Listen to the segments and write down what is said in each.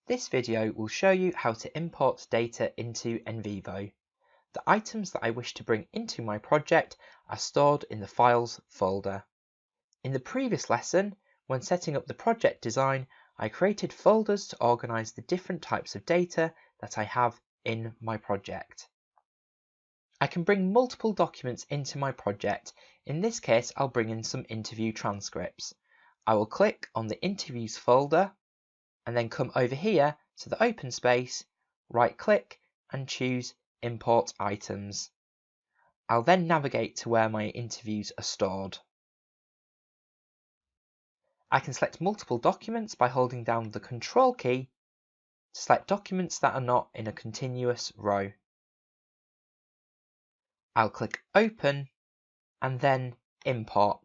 This video will show you how to import data into NVivo. The items that I wish to bring into my project are stored in the Files folder. In the previous lesson, when setting up the project design, I created folders to organise the different types of data that I have in my project. I can bring multiple documents into my project. In this case, I'll bring in some interview transcripts. I will click on the Interviews folder and then come over here to the open space, right click and choose Import Items. I'll then navigate to where my interviews are stored. I can select multiple documents by holding down the Control key to select documents that are not in a continuous row. I'll click Open and then Import.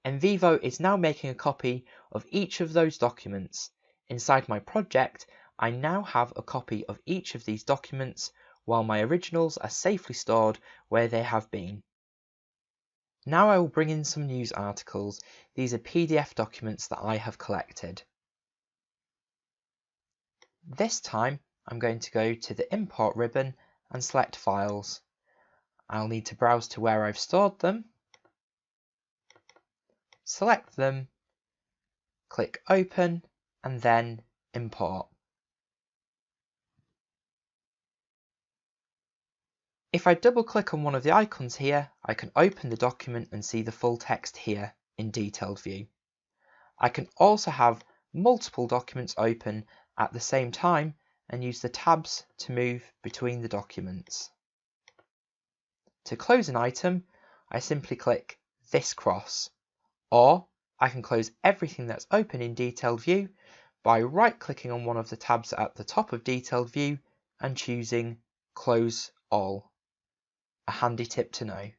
NVivo is now making a copy of each of those documents. Inside my project, I now have a copy of each of these documents, while my originals are safely stored where they have been. Now I will bring in some news articles. These are PDF documents that I have collected. This time I'm going to go to the Import ribbon and select Files. I'll need to browse to where I've stored them, select them, click Open and then Import. If I double click on one of the icons here, I can open the document and see the full text here in detailed view. I can also have multiple documents open at the same time and use the tabs to move between the documents. To close an item, I simply click this cross, or I can close everything that's open in detailed view by right-clicking on one of the tabs at the top of detailed view and choosing Close All. A handy tip to know.